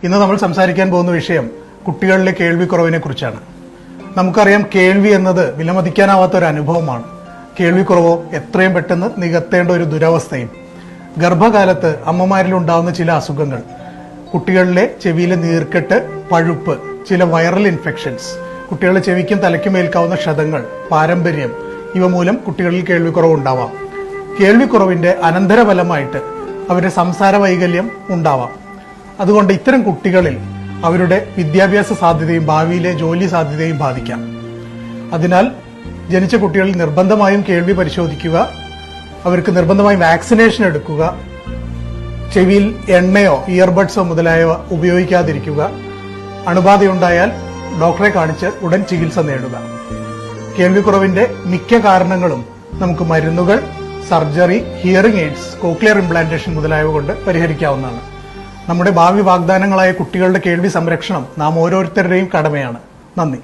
ഇന്ന് നമ്മൾ സംസാരിക്കാൻ പോകുന്ന വിഷയം കുട്ടികളിലെ കേൾവിക്കുറവിനെ കുറിച്ചാണ്. നമുക്കറിയാം, കേൾവി എന്നത് വിലമതിക്കാനാവാത്ത ഒരു അനുഭവമാണ്. കേൾവിക്കുറവോ എത്രയും പെട്ടെന്ന് നികത്തേണ്ട ഒരു ദുരവസ്ഥയും. ഗർഭകാലത്ത് അമ്മമാരിൽ ഉണ്ടാവുന്ന ചില അസുഖങ്ങൾ, കുട്ടികളിലെ ചെവിയിലെ നീർക്കെട്ട്, പഴുപ്പ്, ചില വൈറൽ ഇൻഫെക്ഷൻസ്, കുട്ടികളുടെ ചെവിക്കും തലയ്ക്കും ഏൽക്കാവുന്ന ക്ഷതങ്ങൾ, പാരമ്പര്യം, ഇവ മൂലം കുട്ടികളിൽ കേൾവിക്കുറവ് ഉണ്ടാവാം. കേൾവിക്കുറവിന്റെ അനന്തരഫലമായിട്ട് അവരുടെ സംസാര വൈകല്യം ഉണ്ടാവാം. അതുകൊണ്ട് ഇത്തരം കുട്ടികളിൽ അവരുടെ വിദ്യാഭ്യാസ സാധ്യതയും ഭാവിയിലെ ജോലി സാധ്യതയും ബാധിക്കാം. അതിനാൽ ജനിച്ച കുട്ടികളിൽ നിർബന്ധമായും കേൾവി പരിശോധിക്കുക, അവർക്ക് നിർബന്ധമായും വാക്സിനേഷൻ എടുക്കുക, ചെവിയിൽ എണ്ണയോ ഇയർബഡ്സോ മുതലായവ ഉപയോഗിക്കാതിരിക്കുക, അണുബാധയുണ്ടായാൽ ഡോക്ടറെ കാണിച്ച് ഉടൻ ചികിത്സ നേടുക. കേൾവിക്കുറവിന്റെ മിക്ക കാരണങ്ങളും നമുക്ക് മരുന്നുകൾ, surgery, hearing AIDS, cochlear implantation മുതലായവ കൊണ്ട് പരിഹരിക്കാവുന്നതാണ്. നമ്മുടെ ഭാവി വാഗ്ദാനങ്ങളായ കുട്ടികളുടെ കേൾവി സംരക്ഷണം നാം ഓരോരുത്തരുടെയും കടമയാണ്. നന്ദി.